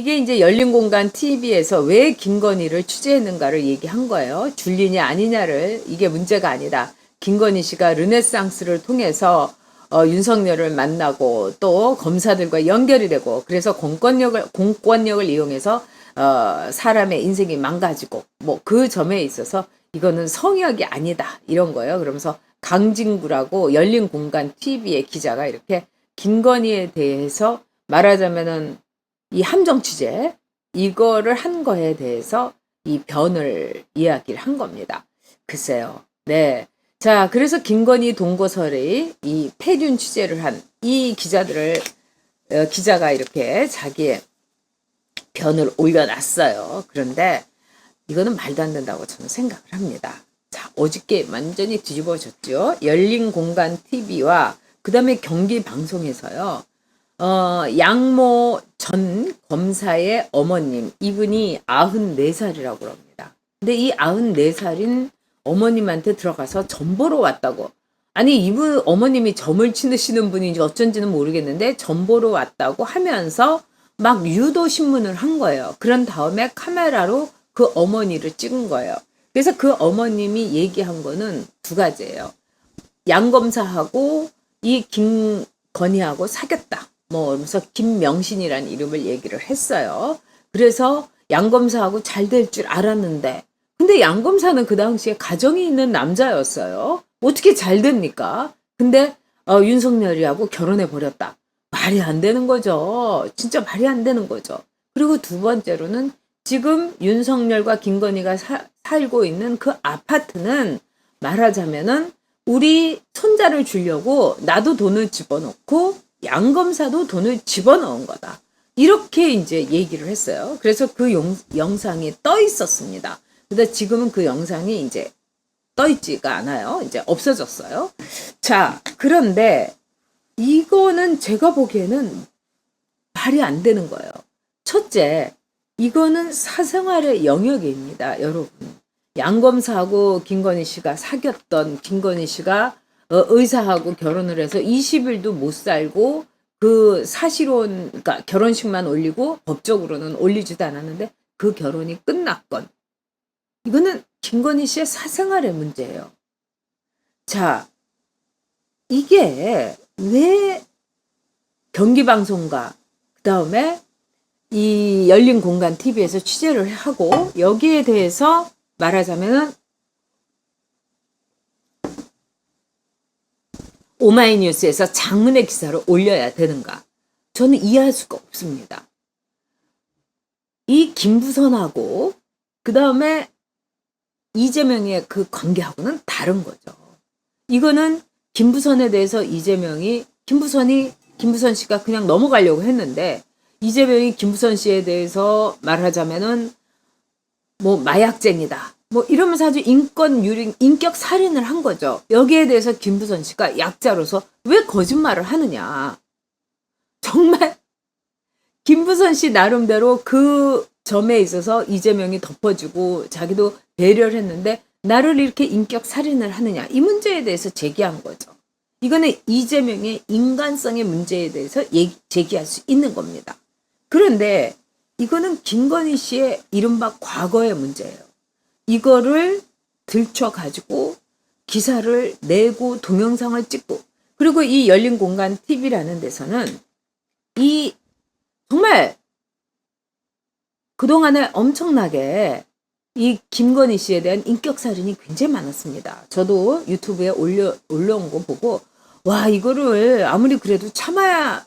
이게 이제 열린공간 TV에서 왜 김건희를 취재했는가를 얘기한 거예요. 줄리냐 아니냐를. 이게 문제가 아니다. 김건희 씨가 르네상스를 통해서 윤석열을 만나고 또 검사들과 연결이 되고, 그래서 공권력을 이용해서 사람의 인생이 망가지고, 뭐 그 점에 있어서 이거는 성역이 아니다 이런 거예요. 그러면서 강진구라고 열린공간 TV의 기자가 이렇게 김건희에 대해서 말하자면은 이 함정 취재 이거를 한 거에 대해서 이 변을 이야기를 한 겁니다. 글쎄요. 네. 자, 그래서 김건희 동거설의 이 폐륜 취재를 한 이 기자가 이렇게 자기의 변을 올려놨어요. 그런데 이거는 말도 안 된다고 저는 생각을 합니다. 자, 어저께 완전히 뒤집어졌죠. 열린공간 TV와 그 다음에 경기방송에서요. 양모 전 검사의 어머님, 이분이 94살이라고 합니다. 근데 이 94살인 어머님한테 들어가서 점 보러 왔다고. 아니, 이분 어머님이 점을 치시는 분인지 어쩐지는 모르겠는데 점 보러 왔다고 하면서 막 유도 신문을 한 거예요. 그런 다음에 카메라로 그 어머니를 찍은 거예요. 그래서 그 어머님이 얘기한 거는 두 가지예요. 양 검사하고 이 김건희하고 사귀었다. 뭐 그러면서 김명신이라는 이름을 얘기를 했어요. 그래서 양 검사하고 잘 될 줄 알았는데, 근데 양 검사는 그 당시에 가정이 있는 남자였어요. 어떻게 잘 됩니까? 근데 윤석열이하고 결혼해 버렸다. 말이 안 되는 거죠. 진짜 말이 안 되는 거죠. 그리고 두 번째로는 지금 윤석열과 김건희가 살고 있는 그 아파트는 말하자면은 우리 손자를 주려고 나도 돈을 집어넣고 양 검사도 돈을 집어넣은 거다. 이렇게 이제 얘기를 했어요. 그래서 그 영상이 떠 있었습니다. 근데 지금은 그 영상이 이제 떠 있지가 않아요. 이제 없어졌어요. 자, 그런데 이거는 제가 보기에는 말이 안 되는 거예요. 첫째, 이거는 사생활의 영역입니다, 여러분. 양 검사하고 김건희 씨가 사귀었던, 김건희 씨가 의사하고 결혼을 해서 20일도 못 살고 그 사실혼, 그러니까 결혼식만 올리고 법적으로는 올리지도 않았는데 그 결혼이 끝났건, 이거는 김건희 씨의 사생활의 문제예요. 자, 이게 왜 경기방송과 그 다음에 이 열린공간 TV에서 취재를 하고 여기에 대해서 말하자면은 오마이뉴스에서 장문의 기사를 올려야 되는가? 저는 이해할 수가 없습니다. 이 김부선하고 그 다음에 이재명의 그 관계하고는 다른 거죠. 이거는 김부선에 대해서 김부선 씨가 그냥 넘어가려고 했는데, 이재명이 김부선 씨에 대해서 말하자면은 뭐 마약쟁이다. 뭐 이러면서 아주 인격 살인을 한 거죠. 여기에 대해서 김부선 씨가 약자로서 왜 거짓말을 하느냐. 정말 김부선 씨 나름대로 그 점에 있어서 이재명이 덮어주고 자기도 배려를 했는데 나를 이렇게 인격 살인을 하느냐. 이 문제에 대해서 제기한 거죠. 이거는 이재명의 인간성의 문제에 대해서 제기할 수 있는 겁니다. 그런데 이거는 김건희 씨의 이른바 과거의 문제예요. 이거를 들춰가지고 기사를 내고 동영상을 찍고, 그리고 이 열린공간 TV라는 데서는 이 정말 그동안에 엄청나게 이 김건희 씨에 대한 인격살인이 굉장히 많았습니다. 저도 유튜브에 올려온 거 보고 와, 이거를 아무리 그래도 참을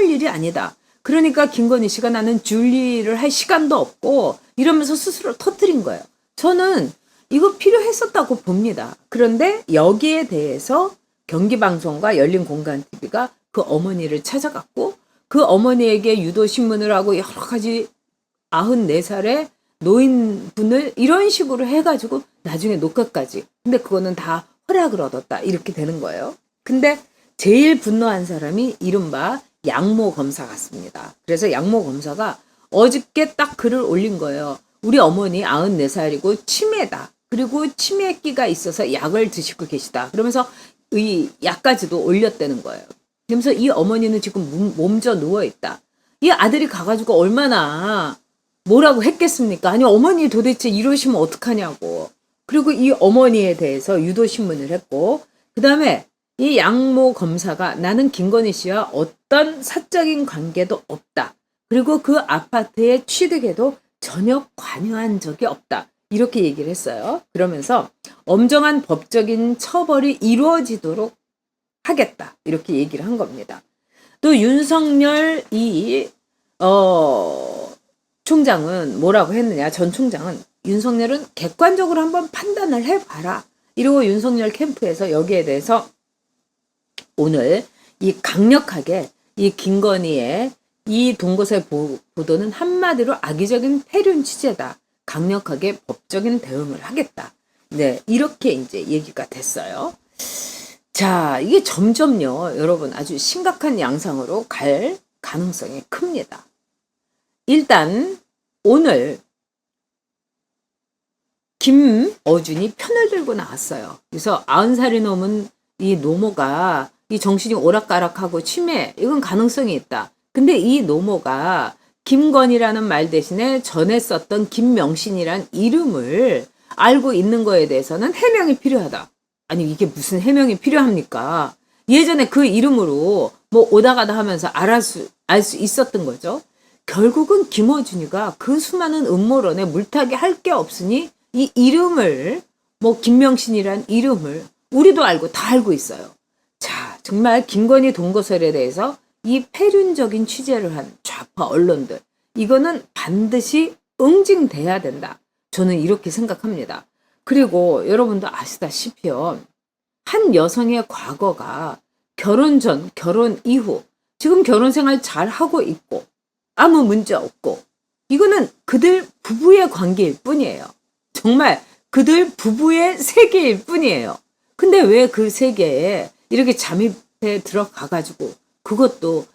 일이 아니다. 그러니까 김건희 씨가 나는 줄리를 할 시간도 없고 이러면서 스스로 터뜨린 거예요. 저는 이거 필요했었다고 봅니다. 그런데 여기에 대해서 경기방송과 열린공간TV가 그 어머니를 찾아갔고 그 어머니에게 유도신문을 하고 여러 가지 94살의 노인분을 이런 식으로 해가지고 나중에 녹화까지. 근데 그거는 다 허락을 얻었다. 이렇게 되는 거예요. 근데 제일 분노한 사람이 이른바 양모 검사 같습니다. 그래서 양모 검사가 어저께 딱 글을 올린 거예요. 우리 어머니 94살이고 치매다. 그리고 치매기가 있어서 약을 드시고 계시다. 그러면서 이 약까지도 올렸다는 거예요. 그러면서 이 어머니는 지금 몸져 누워있다. 이 아들이 가가지고 얼마나 뭐라고 했겠습니까? 아니, 어머니 도대체 이러시면 어떡하냐고. 그리고 이 어머니에 대해서 유도신문을 했고, 그 다음에 이 양모 검사가 나는 김건희 씨와 어떤 사적인 관계도 없다. 그리고 그 아파트의 취득에도 전혀 관여한 적이 없다. 이렇게 얘기를 했어요. 그러면서 엄정한 법적인 처벌이 이루어지도록 하겠다. 이렇게 얘기를 한 겁니다. 또 윤석열 총장은 뭐라고 했느냐. 전 총장은 윤석열은 객관적으로 한번 판단을 해봐라. 이러고 윤석열 캠프에서 여기에 대해서 오늘 이 강력하게 이 김건희의 이 동거세 보도는 한마디로 악의적인 폐륜 취재다. 강력하게 법적인 대응을 하겠다. 네, 이렇게 이제 얘기가 됐어요. 자, 이게 점점요, 여러분 아주 심각한 양상으로 갈 가능성이 큽니다. 일단 오늘 김어준이 편을 들고 나왔어요. 그래서 90살이 넘은 이 노모가 이 정신이 오락가락하고 치매, 이건 가능성이 있다. 근데 이 노모가 김건희라는 말 대신에 전에 썼던 김명신이란 이름을 알고 있는 거에 대해서는 해명이 필요하다. 아니, 이게 무슨 해명이 필요합니까? 예전에 그 이름으로 뭐 오다 가다 하면서 알 수 있었던 거죠. 결국은 김어준이가 그 수많은 음모론에 물타기 할 게 없으니 이 이름을, 뭐 김명신이란 이름을 우리도 알고 다 알고 있어요. 자, 정말 김건희 동거설에 대해서 이 폐륜적인 취재를 한 좌파 언론들, 이거는 반드시 응징돼야 된다. 저는 이렇게 생각합니다. 그리고 여러분도 아시다시피요, 한 여성의 과거가 결혼 전, 결혼 이후, 지금 결혼 생활 잘 하고 있고 아무 문제 없고, 이거는 그들 부부의 관계일 뿐이에요. 정말 그들 부부의 세계일 뿐이에요. 근데 왜 그 세계에 이렇게 잠입해 들어가가지고, 그것도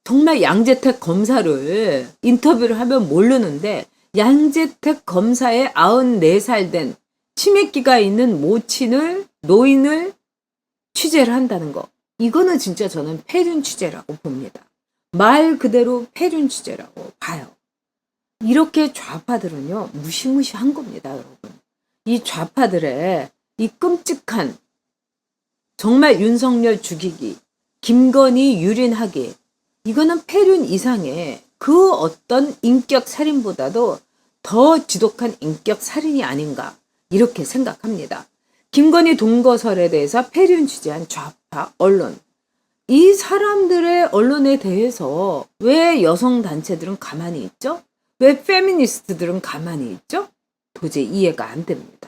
정말 양재택 검사를 인터뷰를 하면 모르는데, 양재택 검사의 94살 된 치매기가 있는 노인을 취재를 한다는 거. 이거는 진짜 저는 폐륜 취재라고 봅니다. 말 그대로 폐륜 취재라고 봐요. 이렇게 좌파들은요, 무시무시한 겁니다, 여러분. 이 좌파들의 이 끔찍한, 정말 윤석열 죽이기, 김건희 유린하기, 이거는 폐륜 이상의 그 어떤 인격 살인보다도 더 지독한 인격 살인이 아닌가, 이렇게 생각합니다. 김건희 동거설에 대해서 폐륜 취재한 좌파 언론, 이 사람들의 언론에 대해서 왜 여성 단체들은 가만히 있죠? 왜 페미니스트들은 가만히 있죠? 도저히 이해가 안 됩니다.